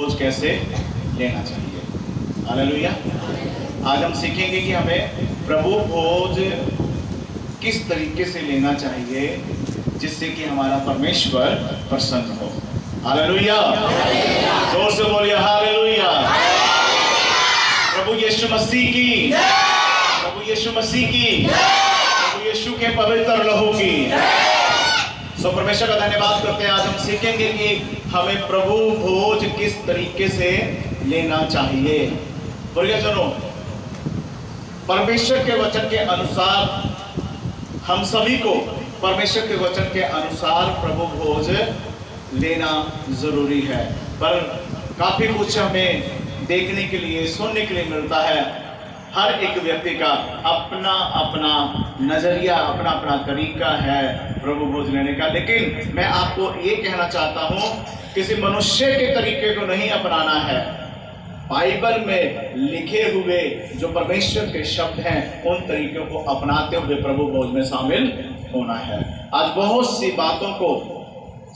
भोज कैसे लेना चाहिए। हालेलुया। आज हम सीखेंगे कि हमें प्रभु भोज किस तरीके से लेना चाहिए जिससे कि हमारा परमेश्वर प्रसन्न हो। हालेलुया। जोर से बोलिए हालेलुया। प्रभु यीशु मसीह की, प्रभु यीशु मसीह की, प्रभु यीशु के पवित्र लहू की। सो परमेश्वर का धन्यवाद करते हैं। आज हम सीखेंगे कि हमें प्रभु भोज किस तरीके से लेना चाहिए। प्रियजनों, परमेश्वर के वचन के अनुसार हम सभी को परमेश्वर के वचन के अनुसार प्रभु भोज लेना जरूरी है। पर काफी कुछ हमें देखने के लिए, सुनने के लिए मिलता है। हर एक व्यक्ति का अपना अपना नजरिया, अपना अपना तरीका है प्रभु भोज लेने का। लेकिन मैं आपको ये कहना चाहता हूं, किसी मनुष्य के तरीके को नहीं अपनाना है। बाइबल में लिखे हुए जो परमेश्वर के शब्द हैं, उन तरीकों को अपनाते हुए प्रभु भोज में शामिल होना है। आज बहुत सी बातों को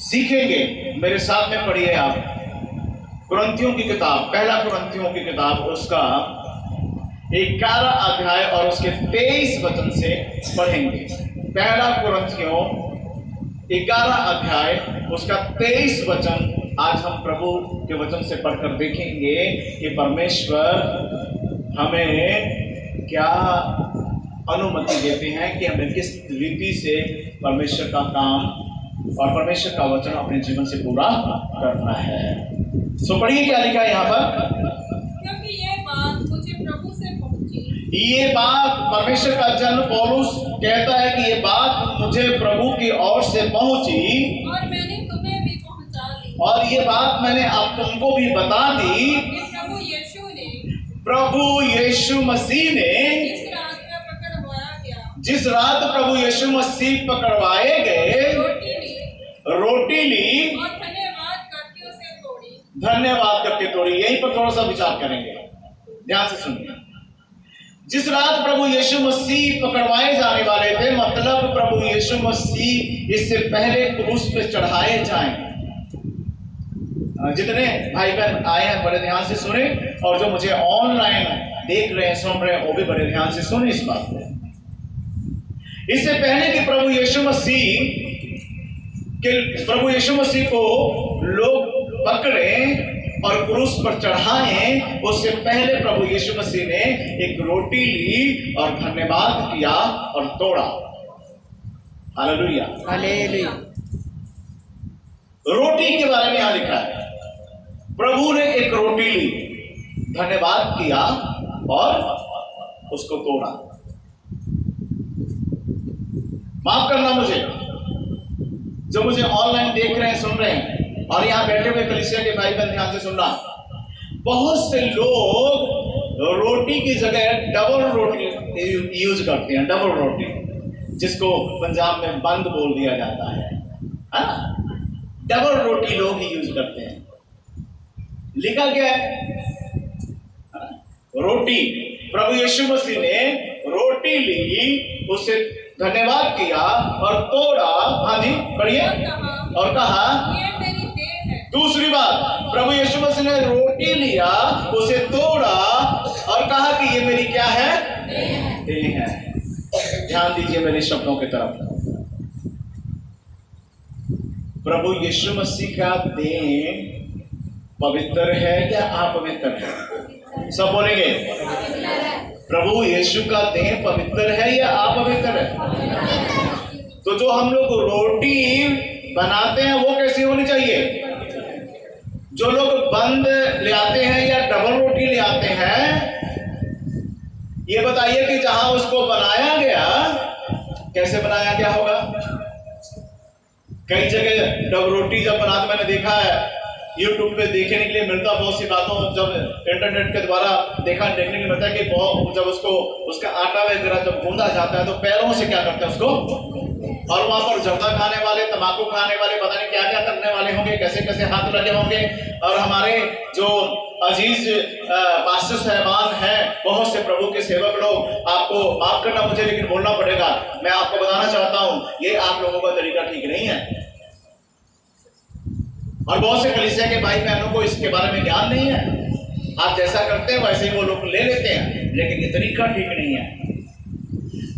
सीखेंगे। मेरे साथ में पढ़िए आप कुरिन्थियों की किताब, पहला कुरिन्थियों की किताब, उसका 11 अध्याय और उसके 23 वचन से पढ़ेंगे। पहला कुरिन्थियों 11 अध्याय उसका 23 वचन आज हम प्रभु के वचन से पढ़कर देखेंगे कि परमेश्वर हमें क्या अनुमति देते हैं कि हमें किस रीति से परमेश्वर का काम और परमेश्वर का वचन अपने जीवन से पूरा करना है। सो पढ़िए क्या लिखा है यहाँ पर। क्योंकि ये बात मुझे प्रभु से पहुंची। ये बात परमेश्वर का जन पौलुस कहता है कि ये बात मुझे प्रभु की ओर से पहुंची और मैंने तुम्हें भी पहुंचा दी। और ये बात मैंने अब तुमको भी बता दी कि प्रभु यीशु मसीह ने जिस रात प्रभु यीशु मसीह पकड़वाए गए, रोटी ली और धन्यवाद करके उसे तोड़ी। धन्यवाद करके तोड़ी। यहीं पर थोड़ा सा विचार करेंगे, ध्यान से सुनिए। जिस रात प्रभु यीशु मसीह पकड़वाए जाने वाले थे, मतलब प्रभु यीशु मसीह इससे पहले क्रूस पे चढ़ाए जाएं। जितने भाई बहन आए हैं बड़े ध्यान से सुने, और जो मुझे ऑनलाइन देख रहे हैं, सुन रहे हैं, वो भी बड़े ध्यान से सुने इस बात को। इससे पहले कि प्रभु यीशु मसीह को लोग पकड़े और क्रूस पर चढ़ाएं, उससे पहले प्रभु यीशु मसीह ने एक रोटी ली और धन्यवाद किया और तोड़ा। Hallelujah, hallelujah. रोटी के बारे में यहां लिखा है, प्रभु ने एक रोटी ली, धन्यवाद किया और उसको तोड़ा। माफ करना मुझे, जो मुझे ऑनलाइन देख रहे हैं, सुन रहे हैं, और यहां बैठे हुए कलीसिया के भाई बहन ध्यान से सुनना। बहुत से लोग रोटी की जगह डबल रोटी यूज करते हैं। डबल रोटी, जिसको पंजाब में बंद बोल दिया जाता है। डबल रोटी लोग ही यूज करते हैं। लिखा क्या है? रोटी। प्रभु यीशु मसीह ने रोटी ली, उसे धन्यवाद किया और तोड़ा। हाँ जी, पढ़िए। और कहा ये मेरी देह है। दूसरी बात, प्रभु यीशु मसीह ने रोटी लिया, उसे तोड़ा और कहा कि ये मेरी क्या है? देह है। ध्यान दीजिए मेरे शब्दों की तरफ। प्रभु यीशु मसीह का देह पवित्र है या अपवित्र है? सब बोलेंगे। प्रभु यीशु का देह पवित्र है या अपवित्र है? तो जो हम लोग रोटी बनाते हैं वो कैसी होनी चाहिए? जो लोग बंद ले आते हैं या डबल रोटी ले आते हैं, ये बताइए कि जहां उसको बनाया गया, कैसे बनाया गया होगा? कई जगह डबल रोटी जब बनाते मैंने देखा है, यूट्यूब पे देखने के लिए मिलता, बहुत सी बातों जब इंटरनेट के द्वारा देखने के लिए मिलता है कि जब उसका आटा वगैरह जब गूंदा जाता है तो पैरों से क्या करते हैं उसको, और वहां पर जर्दा खाने वाले, तंबाकू खाने वाले, पता नहीं क्या क्या करने वाले होंगे, कैसे कैसे हाथ लगे होंगे। और हमारे जो अजीज पास्टर साहबान हैं, बहुत से प्रभु के सेवक लोग, आपको माफ करना मुझे लेकिन बोलना पड़ेगा, मैं आपको बताना चाहता हूं, ये आप लोगों का तरीका ठीक नहीं है। और बहुत से कलीसिया के भाई बहनों को इसके बारे में ज्ञान नहीं है। आप जैसा करते हैं वैसे ही वो लोग ले लेते हैं, लेकिन ये तरीका ठीक नहीं है।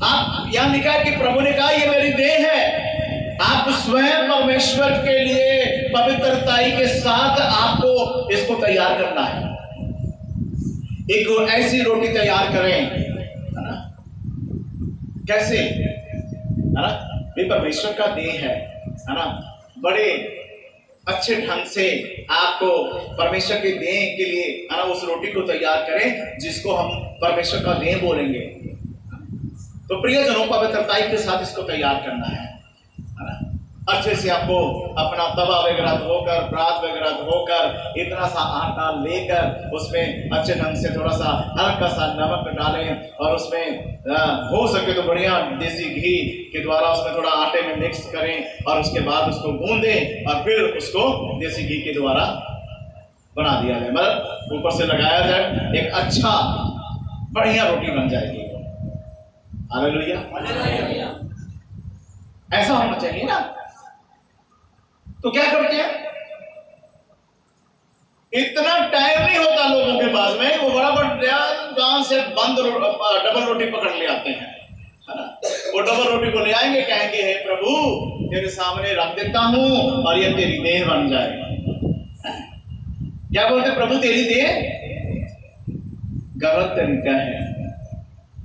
आप यहां लिखा है कि प्रभु ने कहा ये मेरी देह है। आप स्वयं परमेश्वर के लिए पवित्रताई के साथ आपको इसको तैयार करना है। एक ऐसी रोटी तैयार करें, है ना? कैसे, है ना? ये परमेश्वर का देह है ना? बड़े अच्छे ढंग से आपको परमेश्वर के देह के लिए, है ना, उस रोटी को तैयार करें जिसको हम परमेश्वर का देह बोलेंगे। तो प्रियजनों, पवित्रताई के साथ इसको तैयार करना है ना? अच्छे से आपको अपना तवा वगैरह धोकर, परात वगैरह धोकर, इतना सा आटा लेकर उसमें अच्छे ढंग से थोड़ा सा हल्का सा नमक डालें और उसमें हो सके तो बढ़िया देसी घी के द्वारा उसमें थोड़ा आटे में मिक्स करें और उसके बाद उसको गूंदें और फिर उसको देसी घी के द्वारा बना दिया जाए, मतलब ऊपर से लगाया जाए, एक अच्छा बढ़िया रोटी बन जाएगी। हालेलुया। ऐसा होना चाहिए ना। तो क्या करते हैं, इतना टाइम नहीं होता लोगों के पास में, वो बड़ा गांव से बंद डबल रोटी पकड़ ले आते हैं, है ना? वो डबल रोटी को ले आएंगे, कहेंगे हे प्रभु तेरे सामने रख देता हूं और ये तेरी देह बन जाएगा। क्या बोलते, प्रभु तेरी देह? गलत तरीका है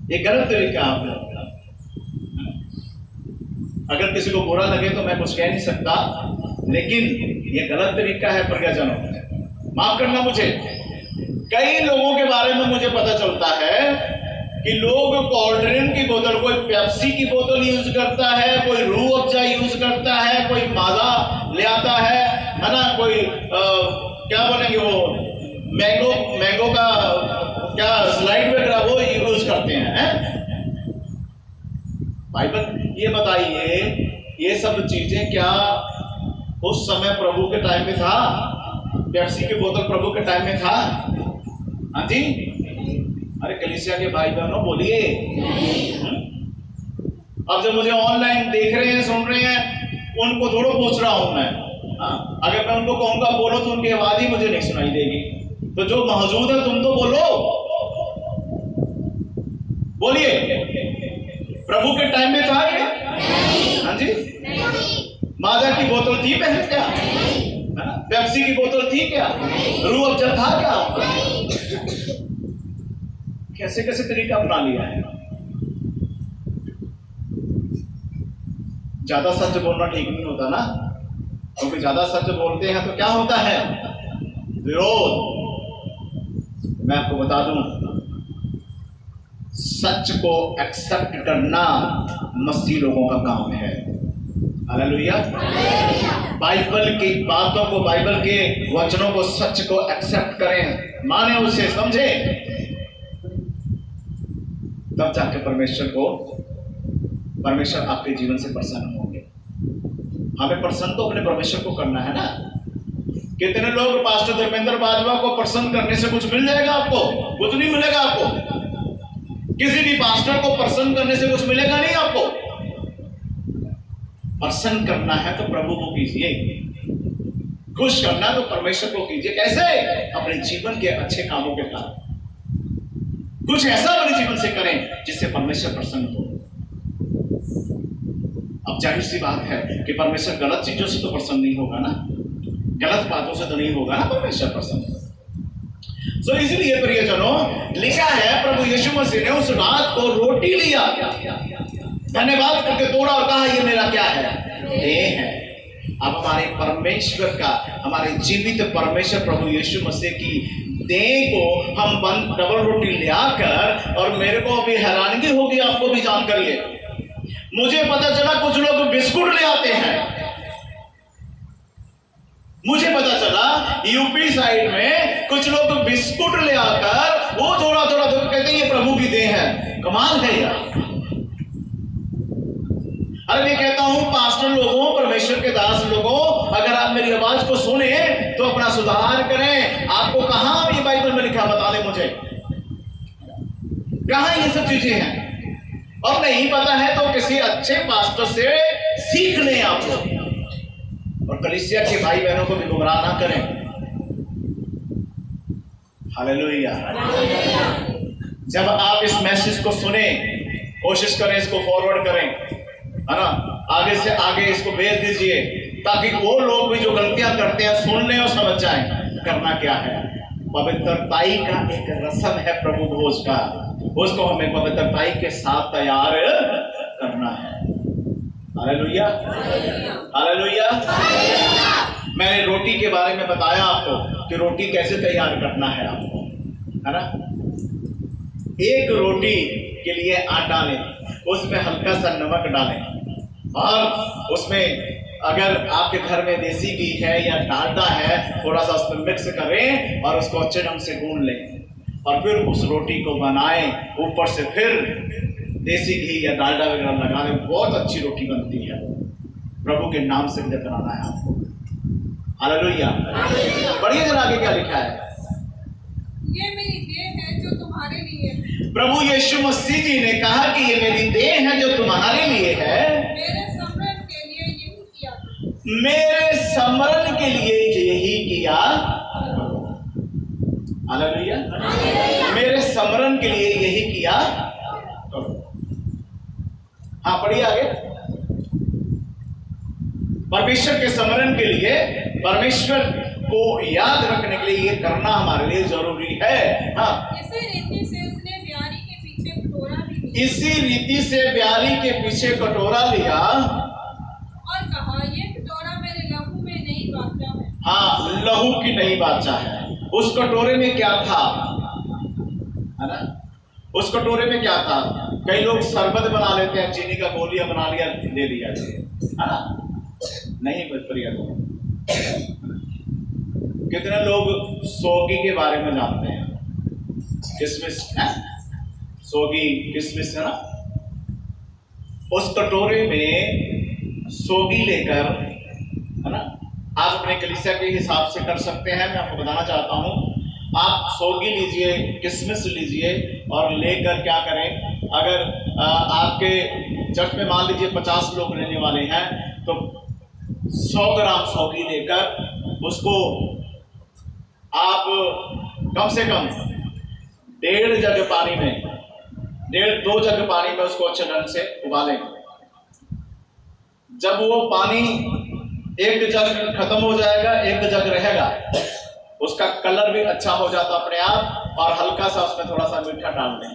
ये, गलत तरीका आप लोग। अगर किसी को बुरा लगे तो मैं कुछ कह नहीं सकता, लेकिन ये गलत तरीका है प्रियजनों। माफ करना मुझे, कई लोगों के बारे में मुझे पता चलता है कि लोग कोल्ड ड्रिंक की बोतल, कोई पेप्सी की बोतल यूज करता है, कोई रूह अफ़ज़ा यूज करता है, कोई माजा ले आता है ना, कोई क्या बोलेंगे वो मैंगो का क्या स्लाइड वगैरह वो यूज करते हैं। बाइबल ये बताइए, ये सब चीजें क्या उस समय प्रभु के टाइम में था? पेप्सी की बोतल प्रभु के टाइम में था? हाँ जी? अरे कलीसिया के भाई बहनों बोलिए। अब जो मुझे ऑनलाइन देख रहे हैं, सुन रहे हैं, उनको थोड़ा पूछ रहा हूं मैं। अगर मैं उनको कहूंगा बोलो तो उनकी आवाज ही मुझे नहीं सुनाई देगी। तो जो मौजूद है तुम तो बोलो, बोलिए। प्रभु के टाइम में था ये? हाँ जी? माजा की बोतल थी पहले क्या? पेप्सी की बोतल थी क्या? रूह अफ़ज़ा था क्या? कैसे कैसे तरीका अपना लिया है। ज्यादा सच बोलना ठीक नहीं होता ना, क्योंकि ज्यादा सच बोलते हैं तो क्या होता है? विरोध। मैं आपको बता दूं, सच को एक्सेप्ट करना मसीह लोगों का काम है। हालेलुया। बाइबल की बातों को, बाइबल के वचनों को, सच को एक्सेप्ट करें, माने उसे, समझे, तब जाकर परमेश्वर आपके जीवन से प्रसन्न होंगे। हमें प्रसन्न तो अपने परमेश्वर को करना है ना। कितने लोग पास्टर धर्मेंद्र बाजवा को प्रसन्न करने से कुछ मिल जाएगा आपको? कुछ नहीं मिलेगा आपको। किसी भी पास्टर को प्रसन्न करने से कुछ मिलेगा नहीं आपको। प्रसन्न करना है तो प्रभु को कीजिए, खुश करना है तो परमेश्वर को कीजिए। कैसे? अपने जीवन के अच्छे कामों के साथ कुछ ऐसा अपने जीवन से करें जिससे परमेश्वर प्रसन्न हो। अब जाहिर सी बात है कि परमेश्वर गलत चीजों से तो प्रसन्न नहीं होगा ना, गलत बातों से तो नहीं होगा ना परमेश्वर प्रसन्न। सो इसलिए प्रियजनों, लिखा है प्रभु यीशु मसीह ने उस रात को रोटी लिया, धन्यवाद करके तोड़ा और कहा ये मेरा क्या है? देह है। अब हमारे परमेश्वर का, हमारे जीवित परमेश्वर प्रभु यीशु मसीह की देह को हम डबल रोटी ले आकर, और मेरे को अभी हैरानगी होगी, आपको भी जानकर ये, मुझे पता चला कुछ लोग बिस्कुट ले आते हैं। मुझे पता चला यूपी साइड में कुछ लोग बिस्कुट ले आकर वो थोड़ा थोड़ा कहते हैं ये प्रभु की देह है। कमाल है यार। अरे मैं कहता हूं पास्टर लोगों, परमेश्वर के दास लोगों, अगर आप मेरी आवाज को सुने तो अपना सुधार करें। आपको कहां ये बाइबल में लिखा, बता दें मुझे, कहां ये सब चीजें हैं? और नहीं पता है तो किसी अच्छे पास्टर से सीख लें आप लोग। और कलीसिया के भाई बहनों को भी गुमराह ना करें। हालेलुया। जब आप इस मैसेज को सुने, कोशिश करें इसको फॉरवर्ड करें, है ना, आगे से आगे इसको भेज दीजिए, ताकि वो लोग भी जो गलतियां करते हैं सुन लें और समझ जाएं करना क्या है। पवित्रताई का एक रस्म है प्रभु भोज का, उसको हमें पवित्रताई के साथ तैयार करना है। Hallelujah, hallelujah. मैंने रोटी के बारे में बताया आपको कि रोटी कैसे तैयार करना है आपको, है ना। एक रोटी के लिए आटा लें, उसमें हल्का सा नमक डालें और उसमें अगर आपके घर में देसी घी है या डालडा है, थोड़ा सा उसमें मिक्स करें और उसको अच्छे ढंग से गूंद लें और फिर उस रोटी को बनाएं, ऊपर से फिर देसी घी या डालडा वगैरह लगा दें, बहुत अच्छी रोटी बनती है। प्रभु के नाम से मुझे बनाना है आपको। हालेलुया। पढ़िए जरा आगे क्या लिखा है। ये मेरी देह है जो तुम्हारे लिए है। प्रभु यीशु मसीह जी ने कहा कि ये मेरी देह है जो तुम्हारे लिए है। मेरे समरण के लिए यही किया करो। मेरे समरण के लिए यही किया। हालेलुया। मेरे समरण के लिए यही किया। हाँ पढ़िए आगे। परमेश्वर के समरण के लिए, परमेश्वर को याद रखने के लिए ये करना हमारे लिए जरूरी है। हाँ, इसी रीति से उसने ब्यारी के पीछे कटोरा भी लिया। इसी रीति से ब्यारी के पीछे कटोरा लिया और कहा, ये कटोरा मेरे लहू में नई वाचा है। हाँ, लहू की नई वाचा है। उस कटोरे में क्या था, है ना, उस कटोरे में क्या था। कई लोग शरबत बना लेते हैं, चीनी का गोलियां बना लिया, दे दिया, है ना, नहीं प्रिय लोग। कितने लोग सोगी के बारे में जानते हैं, किसमिस है, सोगी किसमिस है ना। उस कटोरे में सोगी लेकर, है ना, आप अपने कलीसिया के हिसाब से कर सकते हैं। मैं आपको बताना चाहता हूँ, आप सोगी लीजिए, किसमिस लीजिए और लेकर क्या करें, अगर आपके चर्च में मान लीजिए 50 लोग रहने वाले हैं तो 100 ग्राम सोगी लेकर उसको आप कम से कम 1.5 जग पानी में, 1.5-2 जग पानी में उसको अच्छे ढंग से उबालें। जब वो पानी 1 जग खत्म हो जाएगा, 1 जग रहेगा, उसका कलर भी अच्छा हो जाता अपने आप, और हल्का सा उसमें थोड़ा सा मीठा डाल दें,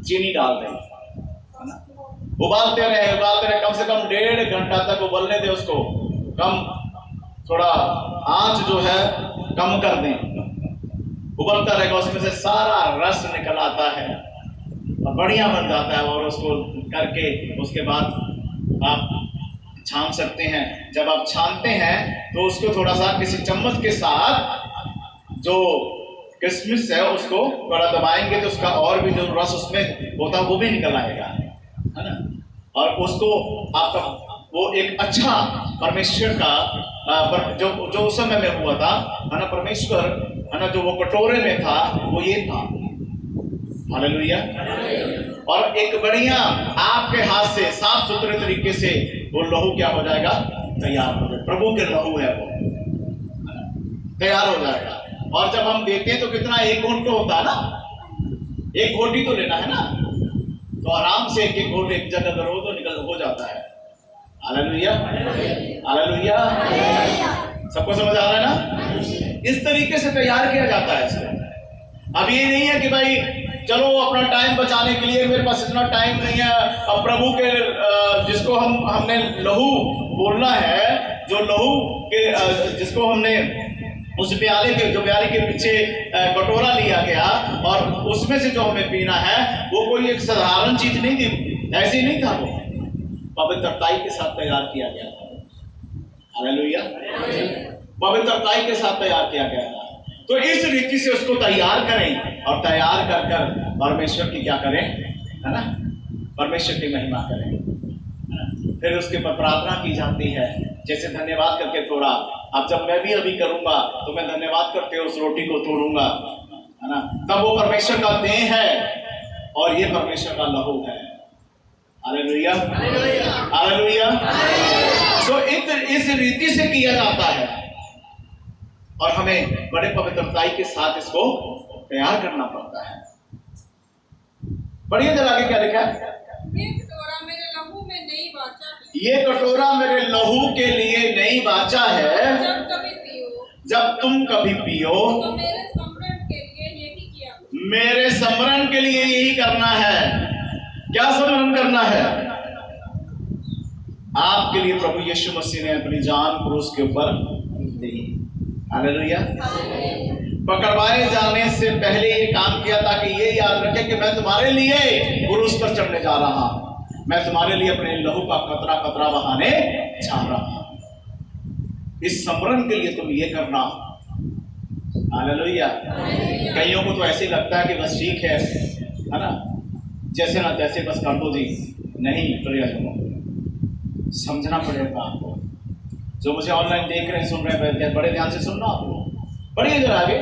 चीनी डाल दें, है ना। उबालते रहे, कम से कम 1.5 घंटा तक उबलने दें उसको। कम थोड़ा आंच जो है कम कर दें, उबलता रहेगा, उसमें से सारा रस निकल आता है और बढ़िया बन जाता है। और उसको करके उसके बाद आप छान सकते हैं। जब आप छानते हैं तो उसको थोड़ा सा किसी चम्मच के साथ जो किशमिश है उसको थोड़ा दबाएंगे तो उसका और भी जो रस उसमें होता है वो भी निकल आएगा, है ना। और उसको आपका वो एक अच्छा परमेश्वर का जो उस समय में हुआ था, है ना, परमेश्वर, है ना, जो वो कटोरे में था वो ये था। हालेलुया। और एक बढ़िया आपके हाथ से साफ सुथरे तरीके से वो लहू क्या हो जाएगा, तैयार हो जाएगा। प्रभु के लहू है वो, तैयार हो जाएगा। और जब हम देते हैं तो कितना, 1 घूंट तो होता है ना, 1 घोटी तो लेना है ना, तो आराम से 1 घोट एक जगह अगर हो तो निकल हो जाता है। Hallelujah, hallelujah. सबको समझ आ रहा है ना। इस तरीके से तैयार किया जाता है इसको। अब ये नहीं है कि भाई चलो अपना टाइम बचाने के लिए मेरे पास इतना टाइम नहीं है, अब प्रभु के जिसको हमने लहू बोलना है, जो लहू के जिसको हमने उस प्याले के पीछे कटोरा लिया गया और उसमें से जो हमें पीना है वो कोई एक साधारण चीज नहीं थी, ऐसी नहीं था, वो पवित्रताई के साथ तैयार किया गया था। हालेलुया। पवित्रताई के साथ तैयार किया गया था। तो इस रीति से उसको तैयार करें और तैयार कर कर परमेश्वर की क्या करें, है ना, परमेश्वर की महिमा करें, है ना। फिर उसके पर प्रार्थना की जाती है, जैसे धन्यवाद करके थोड़ा। अब जब मैं भी अभी करूंगा तो मैं धन्यवाद करके उस रोटी को तोड़ूंगा, है ना, तब वो परमेश्वर का देह है और ये परमेश्वर का लहू है। Hallelujah, hallelujah. सो इस रीति से किया जाता है और हमें बड़े पवित्रताई के साथ इसको तैयार करना पड़ता है। पढ़िए जरा आगे क्या लिखा है। ये कटोरा मेरे लहू में नई वाचा है। ये कटोरा मेरे लहू के लिए नई वाचा है। जब कभी पियो, जब तुम कभी पियो तो मेरे स्मरण के लिए यही किया करो। मेरे स्मरण के लिए यही करना है। क्या स्मरण करना है? आपके लिए प्रभु यीशु मसीह ने अपनी जान क्रूस के ऊपर दी। हालेलुया। पकड़वाए जाने से पहले ये काम किया ताकि ये याद रखे कि मैं तुम्हारे लिए क्रूस पर चढ़ने जा रहा हूं, मैं तुम्हारे लिए अपने लहू का कतरा कतरा बहाने जा रहा हूं। इस स्मरण के लिए तुम ये करना। हालेलुया। कईयों को तो ऐसे ही लगता है कि बस ठीक है ना, जैसे ना तैसे बस कर दो जी। नहीं प्रियजनों, समझना पड़ेगा आपको। जो मुझे ऑनलाइन देख रहे हैं, सुन रहे हैं, बड़े ध्यान से सुनना आप लोग। पढ़िए जरा आगे,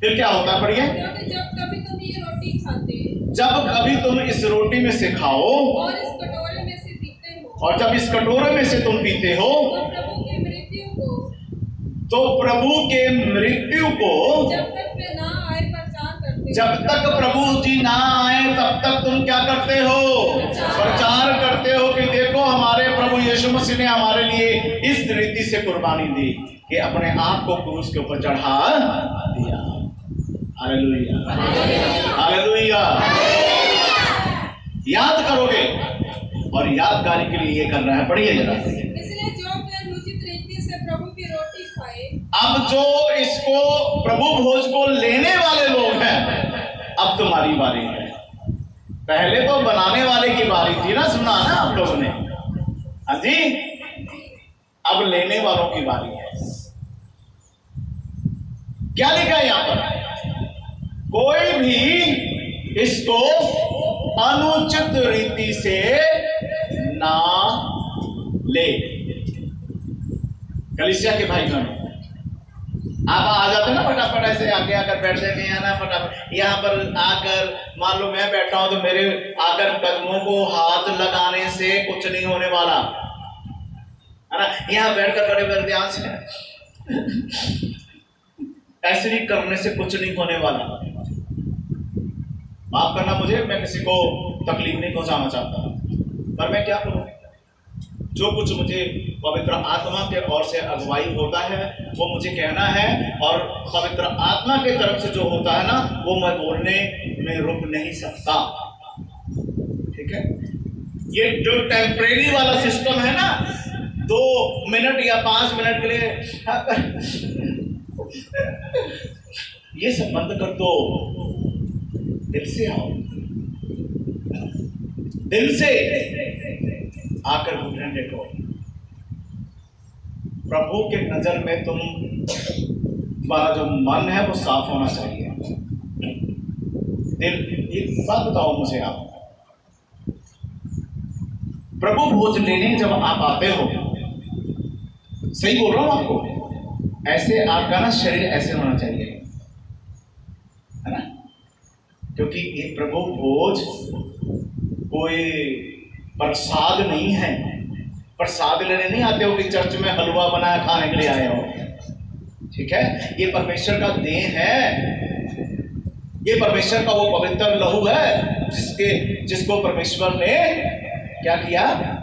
फिर क्या होता है? पढ़िए। जब कभी तुम ये रोटी खाते, जब कभी तुम इस रोटी में से खाओ और इस कटोरे में से पीते हो, और जब इस कटोरे में से तुम पीते हो, तो प्रभु की मृत्यु को जब तक वे ना आए प्रचार करते। जब तक प्रभु जी ना आए तब तक तुम क्या करते हो? प्रचार करते हो कि देखो हमारे प्रभु यीशु मसीह ने हमारे लिए इस रीति से कुर्बानी दी कि अपने आप को क्रूस के ऊपर चढ़ा दिया। Hallelujah, hallelujah. याद करोगे और यादगारी के लिए ये करना है। पढ़िए जरा। इसलिए जो कोई अनुचित रीति से प्रभु की रोटी खाए, अब जो इसको प्रभु भोज को लेने वाले लोग हैं, अब तुम्हारी बारी है। पहले तो बनाने वाले की बारी थी ना, सुना ना आप लोगों ने? हाँ जी। अब लेने वालों की बारी है। क्या लिखा है यहां पर? कोई भी इसको अनुचित रीति से ना ले। कलीसिया के भाई बहनों, आप आ जाते ना फटाफट, ऐसे आगे आकर बैठ जाते हैं ना फटाफट। यहाँ पर आकर मान लो मैं बैठा हूं तो मेरे आकर कदमों को हाथ लगाने से कुछ नहीं होने वाला है ना। यहाँ बैठकर बड़े बड़े ध्यान से ऐसे भी करने से कुछ नहीं होने वाला। माफ करना मुझे, मैं किसी को तकलीफ नहीं पहुंचाना चाहता, पर मैं क्या करूं? जो कुछ मुझे पवित्र आत्मा के ओर से अगुवाई होता है वो मुझे कहना है, और पवित्र आत्मा के तरफ से जो होता है ना वो मैं बोलने में रुक नहीं सकता। ठीक है? ये जो टेम्परेरी वाला सिस्टम है ना, 2 मिनट या 5 मिनट के लिए ये सब बंद कर दो। दिल से आओ, दिल से आकर घुटने टेको। प्रभु के नजर में तुम्हारा जो मन है वो साफ होना चाहिए। दिल, एक बात बताओ मुझे, आप प्रभु भोज लेने जब आप आते हो, सही बोल रहा हूं आपको, ऐसे आपका ना शरीर ऐसे होना चाहिए, है ना? क्योंकि ये प्रभु भोज कोई प्रसाद नहीं है। प्रसाद लेने नहीं आते हो कि चर्च में हलवा बनाया खाने के लिए आए हो। ठीक है? ये परमेश्वर का देह है। ये परमेश्वर का वो पवित्र लहू है जिसको परमेश्वर ने क्या किया?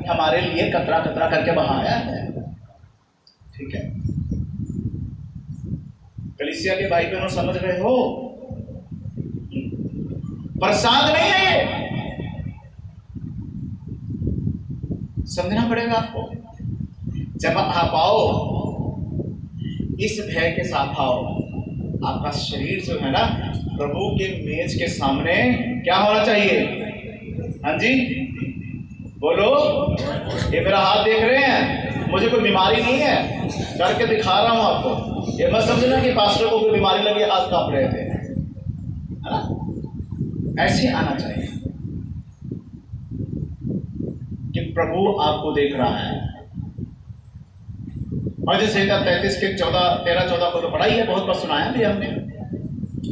हमारे लिए कतरा कतरा करके बहाया है। ठीक है? कलीसिया के भाई बहनों, समझ रहे हो? प्रसाद नहीं है ये, समझना पड़ेगा आपको। जब आप आओ, इस भय के साथ आओ। आपका शरीर जो है ना, प्रभु के मेज के सामने क्या होना चाहिए? हाँ जी, बोलो। ये मेरा हाथ देख रहे हैं, मुझे कोई बीमारी नहीं है, करके दिखा रहा हूं आपको। ये मत समझना कि पास्टर को कोई बीमारी लगी, हाथ कांप रहे थे, है ना? ऐसे आना चाहिए कि प्रभु आपको देख रहा है। और जैसे 33 के 13-14 को तो पढ़ा ही है, बहुत बार सुनाया भी हमने।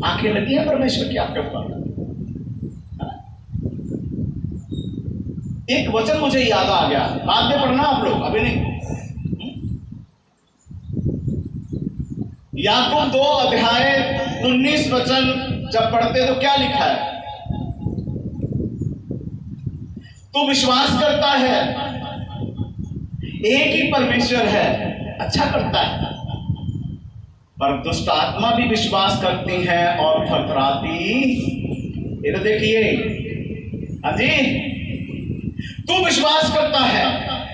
आंखें लगी हैं परमेश्वर की आपके ऊपर। एक वचन मुझे याद आ गया, बाद में पढ़ना आप लोग, अभी नहीं। याकूब 2 अध्याय 19 वचन जब पढ़ते तो क्या लिखा है? तू विश्वास करता है एक ही परमेश्वर है, अच्छा करता है, पर दुष्ट आत्मा भी विश्वास करती है और थरथराती। ये तो देखिए, हाँ जी, तू विश्वास करता है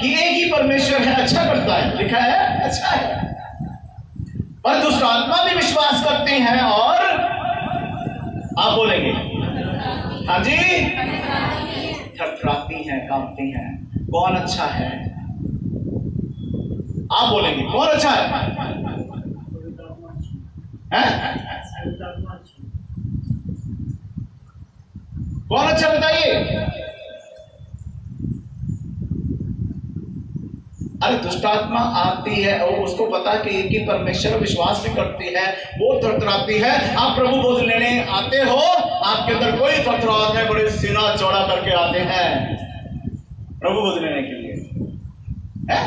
कि एक ही परमेश्वर है, अच्छा करता है, लिखा है अच्छा है, पर दुष्ट आत्मा भी विश्वास करती हैं और आप बोलेंगे हाँ जी, थरथराती हैं, कांपती हैं। कौन अच्छा है? आप बोलेंगे कौन अच्छा है? कौन अच्छा बताइए? अरे दुष्ट आत्मा आती है और उसको पता कि एक ही परमेश्वर, विश्वास भी करती है, वो थरथराती है। आप प्रभु बोझ लेने आते हो, आपके अंदर कोई थरथराहट नहीं, बड़े सीना चौड़ा करके आते हैं प्रभु बोझ लेने के लिए, है?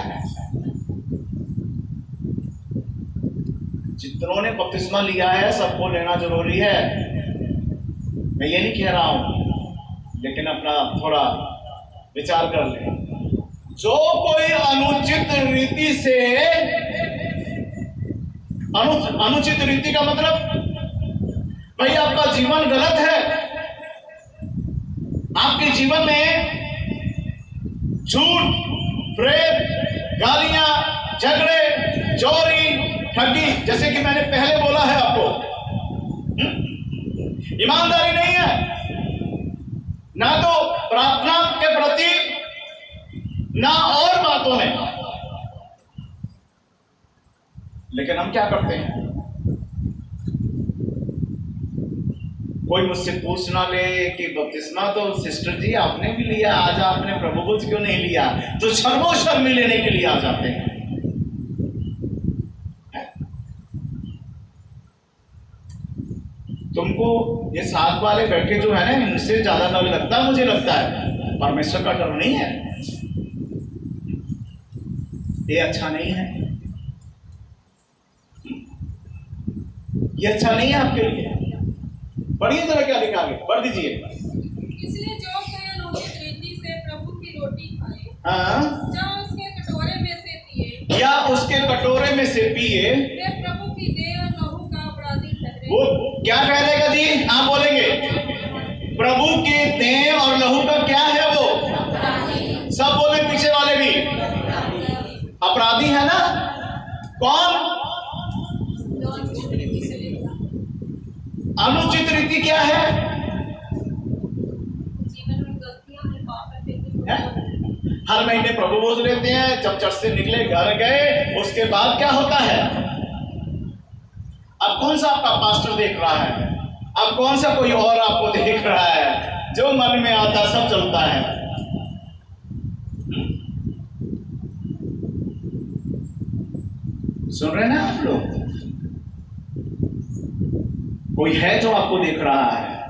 जितनों ने बपतिस्मा लिया है सबको लेना जरूरी है, मैं ये नहीं कह रहा हूं, लेकिन अपना थोड़ा विचार कर ले। जो कोई अनुचित रीति से, अनुचित रीति का मतलब भाई आपका जीवन गलत है, आपके जीवन में झूठ, प्रेम, गालियां, झगड़े, चोरी, ठगी, जैसे कि मैंने पहले बोला है आपको, ईमानदारी नहीं है, ना तो प्रार्थना के प्रति, ना और बातों में। लेकिन हम क्या करते हैं? कोई मुझसे पूछ ना ले कि बपतिस्मा तो सिस्टर जी आपने भी लिया, आज आपने प्रभु बोझ क्यों नहीं लिया? तो शर्मो-शर्मी लेने के लिए आ जाते हैं। तुमको ये साथ वाले बैठे जो है ना, इनसे ज्यादा डर लगता है, मुझे लगता है परमेश्वर का डर नहीं है। ये अच्छा नहीं है, ये अच्छा नहीं है आपके लिए। पढ़िए जरा क्या लिखा आगे, पढ़ दीजिए। इसलिए जो कोई अनुचित रीति से प्रभु की रोटी खाए, हाँ, या उसके कटोरे में से पिए, या उसके कटोरे में से पिए, वे प्रभु की देह और लहू का अपराधी ठहरे। वो क्या कहेगा जी? आप बोलेंगे प्रभु के देह और लहू का क्या है? वो सब बोले, पीछे वाले भी अपराधी है ना। कौन? अनुचित रीति क्या है? हर महीने प्रभु बोझ लेते हैं, जब चर्च से निकले घर गए, उसके बाद क्या होता है? अब कौन सा आपका पास्टर देख रहा है? अब कौन सा कोई और आपको देख रहा है? जो मन में आता सब चलता है। सुन रहे ना आप लोग? कोई है जो आपको देख रहा है,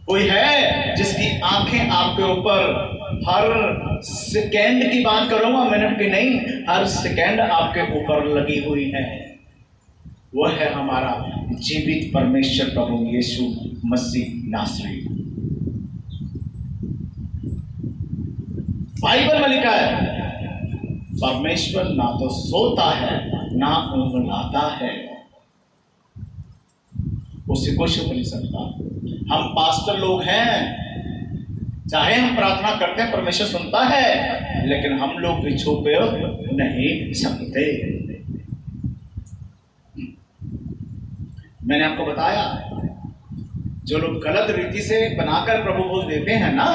कोई है जिसकी आंखें आपके ऊपर हर सेकेंड की बात करूंगा, मिनट की नहीं, हर सेकेंड आपके ऊपर लगी हुई है। वह है हमारा जीवित परमेश्वर प्रभु यीशु मसीह नासरी। बाइबल में लिखा है परमेश्वर ना तो सोता है ना ऊँघता है, उससे कुछ छुप नहीं सकता। हम पास्टर लोग हैं, चाहे हम प्रार्थना करते हैं परमेश्वर सुनता है, लेकिन हम लोग भी छुप नहीं सकते। मैंने आपको बताया जो लोग गलत रीति से बनाकर प्रभु बोझ देते हैं ना,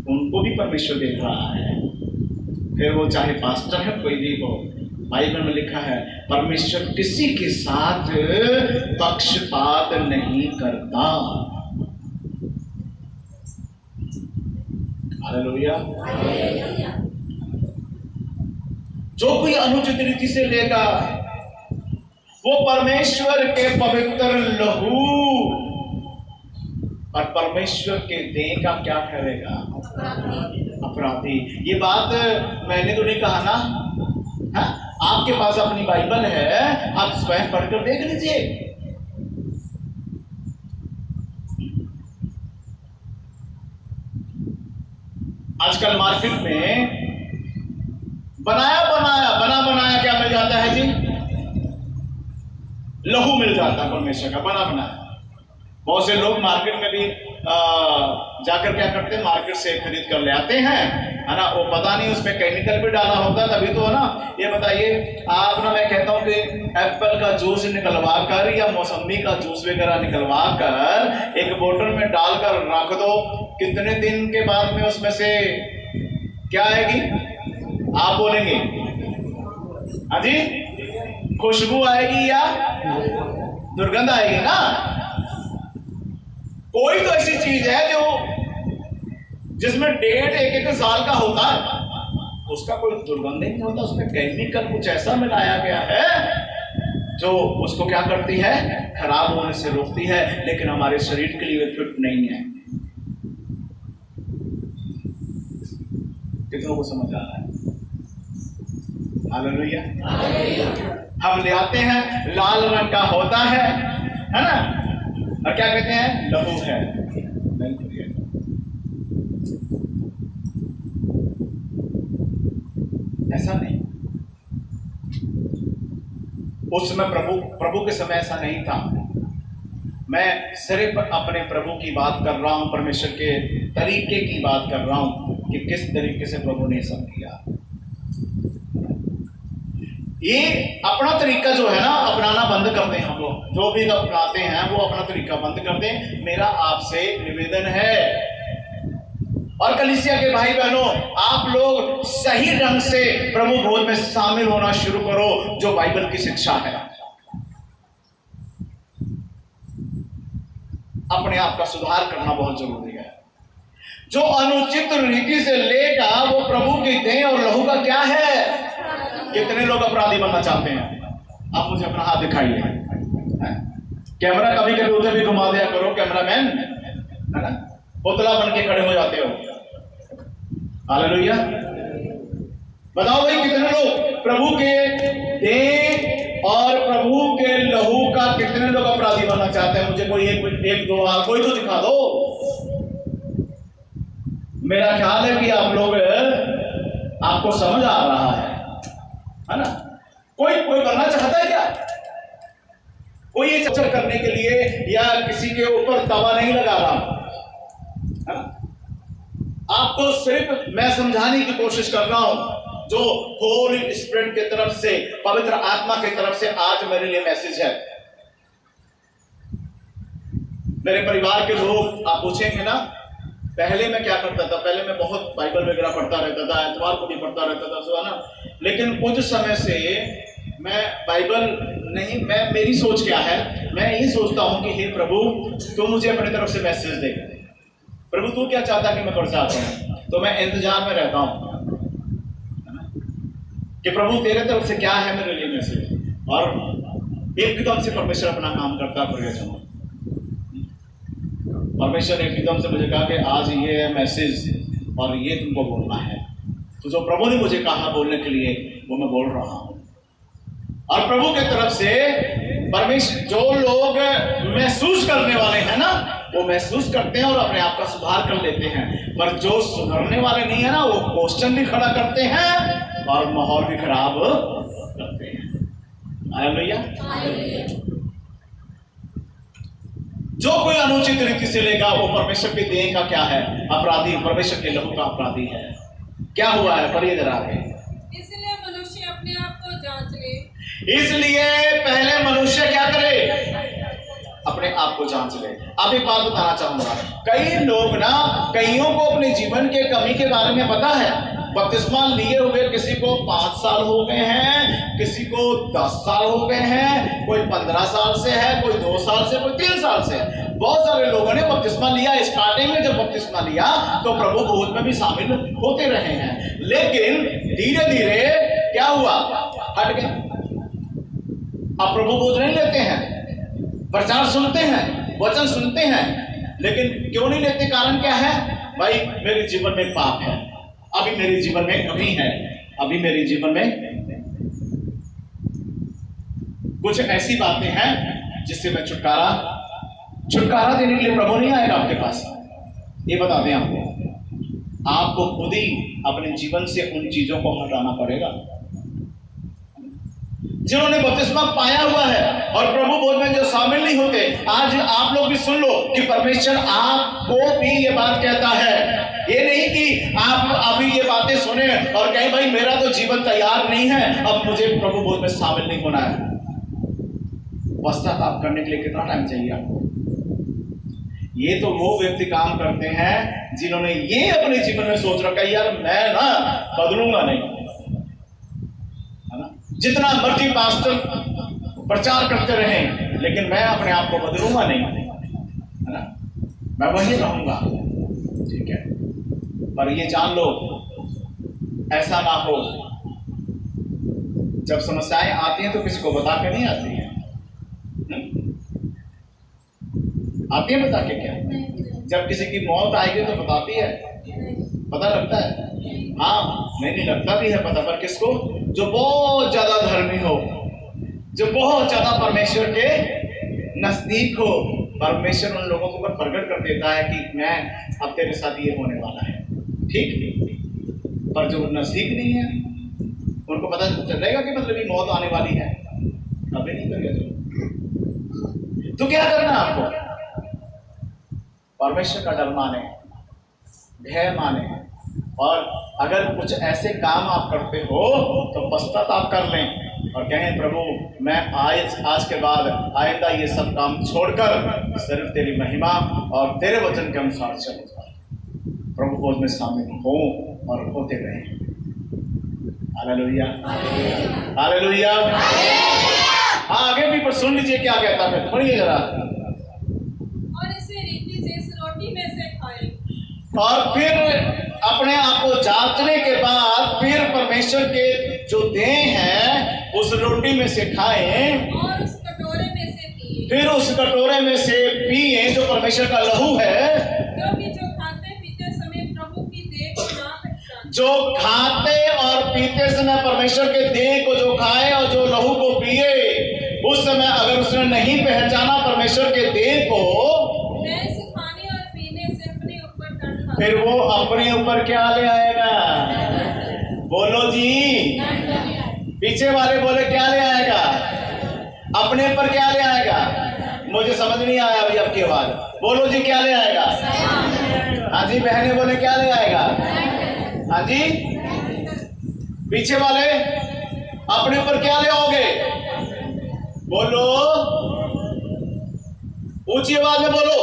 उनको भी परमेश्वर देख रहा है, फिर वो चाहे पास्टर है कोई भी हो। बाइबल में लिखा है परमेश्वर किसी के साथ पक्षपात नहीं करता। हालेलुया। जो कोई अनुचित रीति से लेगा वो परमेश्वर के पवित्र लहू और परमेश्वर के देह का क्या ठहरेगा? अपराधी। ये बात मैंने तो नहीं कहा ना, हाँ? आपके पास अपनी बाइबल है, आप स्वयं पढ़कर देख लीजिए। आजकल मार्केट में बना बनाया क्या मिल जाता है जी? लहू मिल जाता है परमेश्वर का बना बनाया। बहुत से लोग मार्केट में भी जाकर क्या करते हैं, मार्केट से खरीद कर ले आते हैं, है ना। वो पता नहीं उसमें केमिकल भी डाला होता है, तभी तो, है ना। ये बताइए आप ना, मैं कहता हूँ कि एप्पल का जूस निकलवा कर या मौसमी का जूस वगैरह निकलवा कर एक बोतल में डालकर रख दो, कितने दिन के बाद में उसमें से क्या आएगी? आप बोलेंगे हाँ जी, खुशबू आएगी या दुर्गंध आएगी ना। कोई तो ऐसी चीज है जो जिसमें डेट एक साल का होता है, उसका कोई दुर्गंध नहीं होता, उसमें केमिकल कुछ ऐसा मिलाया गया है जो उसको क्या करती है? खराब होने से रोकती है, लेकिन हमारे शरीर के लिए फिट नहीं है। कितनों को समझ आ रहा है? हालेलुया। हम ले आते हैं, लाल रंग का होता है ना, और क्या कहते हैं? लहू है। नहीं करिए, ऐसा नहीं। उस समय प्रभु के समय ऐसा नहीं था। मैं सिर्फ अपने प्रभु की बात कर रहा हूं, परमेश्वर के तरीके की बात कर रहा हूं कि किस तरीके से प्रभु ने सब किया। ये अपना तरीका जो है ना, अपनाना बंद कर दें। हम लोग जो भी अपनाते हैं वो अपना तरीका बंद कर दें, मेरा आपसे निवेदन है। और कलीसिया के भाई बहनों, आप लोग सही ढंग से प्रभु भोज में शामिल होना शुरू करो, जो बाइबल की शिक्षा है। अपने आप का सुधार करना बहुत जरूरी है। जो अनुचित रीति से लेगा वो प्रभु की देह और लहू का क्या है? कितने लोग अपराधी बनना चाहते हैं? आप मुझे अपना हाथ दिखाइए। कैमरा कभी कभी उधर भी घुमा दिया करो, कैमरामैन, है ना। पुतला बन के खड़े हो जाते हो। हालेलुया। बताओ भाई, कितने लोग प्रभु के देह और प्रभु के लहू का, कितने लोग अपराधी बनना चाहते हैं? मुझे कोई एक दो हाथ कोई तो दिखा दो। मेरा ख्याल है कि आप लोग, आपको समझ आ रहा है ना। कोई करना चाहता है क्या? कोई ये चर्चा करने के लिए या किसी के ऊपर तवा नहीं लगा रहा, है ना। आपको सिर्फ मैं समझाने की कोशिश कर रहा हूं, जो होली स्पिरिट की तरफ से, पवित्र आत्मा की तरफ से आज मेरे लिए मैसेज है। मेरे परिवार के लोग, आप पूछेंगे ना, पहले मैं क्या करता था? पहले मैं बहुत बाइबल वगैरह पढ़ता रहता था, एतवार को भी पढ़ता रहता था, सो है ना। लेकिन कुछ समय से मैं बाइबल नहीं, मेरी सोच क्या है, मैं ये सोचता हूं कि हे प्रभु, तू मुझे अपनी तरफ से मैसेज दे। प्रभु तू क्या चाहता कि मैं पढ़ जाता हूं? तो मैं इंतजार में रहता हूं कि प्रभु तेरे तरफ से क्या है मेरे लिए मैसेज। और एकदम से परमेश्वर अपना काम करता है। परमेश्वर ने एकदम से मुझे कहा कि आज ये मैसेज और ये तुमको बोलना है। तो जो प्रभु ने मुझे कहा बोलने के लिए, वो मैं बोल रहा हूं। और प्रभु के तरफ से परमेश्वर, जो लोग महसूस करने वाले हैं ना, वो महसूस करते हैं और अपने आप का सुधार कर लेते हैं। पर जो सुधरने वाले नहीं है ना, वो क्वेश्चन भी खड़ा करते हैं और माहौल भी खराब करते हैं। हालेलुया। जो कोई अनुचित रीति से लेगा वो परमेश्वर के देह का क्या है? अपराधी, परमेश्वर के लहू का अपराधी है। क्या हुआ है? पढ़िए जरा आगे। इसलिए मनुष्य अपने आप को जांच ले। इसलिए पहले मनुष्य क्या करे? अपने आप को जांच ले। अब एक बात बताना चाहूंगा, कई लोग ना, कईयों को अपने जीवन के कमी के बारे में पता है। बपतिस्मा लिए हुए किसी को 5 साल हो गए हैं, किसी को 10 साल हो गए हैं, कोई 15 साल से है, कोई 2 साल से, कोई 3 साल से। बहुत सारे लोगों ने बपतिस्मा लिया। स्टार्टिंग में जब बपतिस्मा लिया तो प्रभु भोज में भी शामिल होते रहे हैं, लेकिन धीरे धीरे क्या हुआ? हट गए। अब प्रभु भोज नहीं लेते हैं, प्रचार सुनते हैं, वचन सुनते हैं, लेकिन क्यों नहीं लेते? कारण क्या है? भाई मेरे जीवन में पाप है, अभी मेरे जीवन में कमी है, अभी मेरे जीवन में कुछ ऐसी बातें हैं जिससे मैं छुटकारा देने के लिए प्रभु नहीं आएगा आपके पास। ये बता दें आपको खुद ही अपने जीवन से उन चीजों को हटाना पड़ेगा। जिन्होंने बपतिस्मा पाया हुआ है और प्रभु भोज में जो शामिल नहीं होते, आज आप लोग भी सुन लो कि परमेश्वर आपको भी ये बात कहता है। ये नहीं कि आप अभी ये बातें सुने और कहें भाई मेरा तो जीवन तैयार नहीं है, अब मुझे प्रभु भोज में शामिल नहीं होना है। पश्चाताप करने के लिए कितना टाइम चाहिए आपको? ये तो वो व्यक्ति काम करते हैं जिन्होंने ये अपने जीवन में सोच रखा है यार मैं ना बदलूंगा नहीं, है ना? जितना मर्जी पास्टर प्रचार करते रहें लेकिन मैं अपने आप को बदलूंगा नहीं, है ना? मैं वही रहूंगा। ठीक है, पर ये जान लो ऐसा ना हो जब समस्याएं आती हैं तो किसी को बता के नहीं आती है। आती है बता के क्या? जब किसी की मौत आएगी तो बताती है, पता लगता है? हाँ, नहीं लगता भी है पता, पर किसको? जो बहुत ज्यादा धर्मी हो, जो बहुत ज्यादा परमेश्वर के नजदीक हो। परमेश्वर उन लोगों को प्रकट कर देता है कि मैं अब तेरे साथ ये होने वाला है, ठीक। पर जो नजदीक नहीं है उनको पता चलेगा कि मतलब ये मौत आने वाली है, कभी नहीं करेगा। तो क्या करना आपको? परमेश्वर का डर माने, भय माने, और अगर कुछ ऐसे काम आप करते हो तो पश्चाताप कर लें और कहें प्रभु मैं आज के बाद आइंदा ये सब काम छोड़कर सिर्फ तेरी महिमा और तेरे वचन के अनुसार चलूंगा। प्रभु भोज में शामिल हो और होते रहें। Hallelujah, hallelujah. हाँ, आगे भी पर सुन लीजिए क्या कहता है, पढ़िए जरा। और इसे रीति से इस रोटी में से खाएं। और फिर अपने आप को जांचने के बाद फिर परमेश्वर के जो देह है उस रोटी में से खाएं और उस कटोरे में से पिए। फिर उस कटोरे में से पिए जो परमेश्वर का लहू है। क्योंकि जो खाते पीते समय प्रभु की देह को ना पहचान, जो खाते और पीते समय परमेश्वर के देह को जो खाए और जो लहू को पिए, उस समय अगर उसने नहीं पहचाना परमेश्वर के देह को, वह इस खाने और पीने से अपने ऊपर दंड लाएगा। फिर वो अपने ऊपर क्या ले आएगा? बोलो जी, पीछे वाले बोले क्या ले आएगा? अपने ऊपर क्या ले आएगा? मुझे समझ नहीं आया अभी आपकी आवाज। बोलो जी, क्या ले आएगा? हाँ जी, बहने बोले क्या ले आएगा? हाँ जी, पीछे वाले अपने ऊपर क्या ले आओगे? बोलो, ऊंची आवाज में बोलो।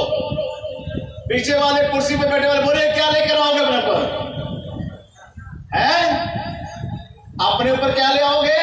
पीछे वाले कुर्सी पे बैठे वाले बोले क्या लेकर आओगे अपने ऊपर? हैं? अपने ऊपर क्या ले आओगे?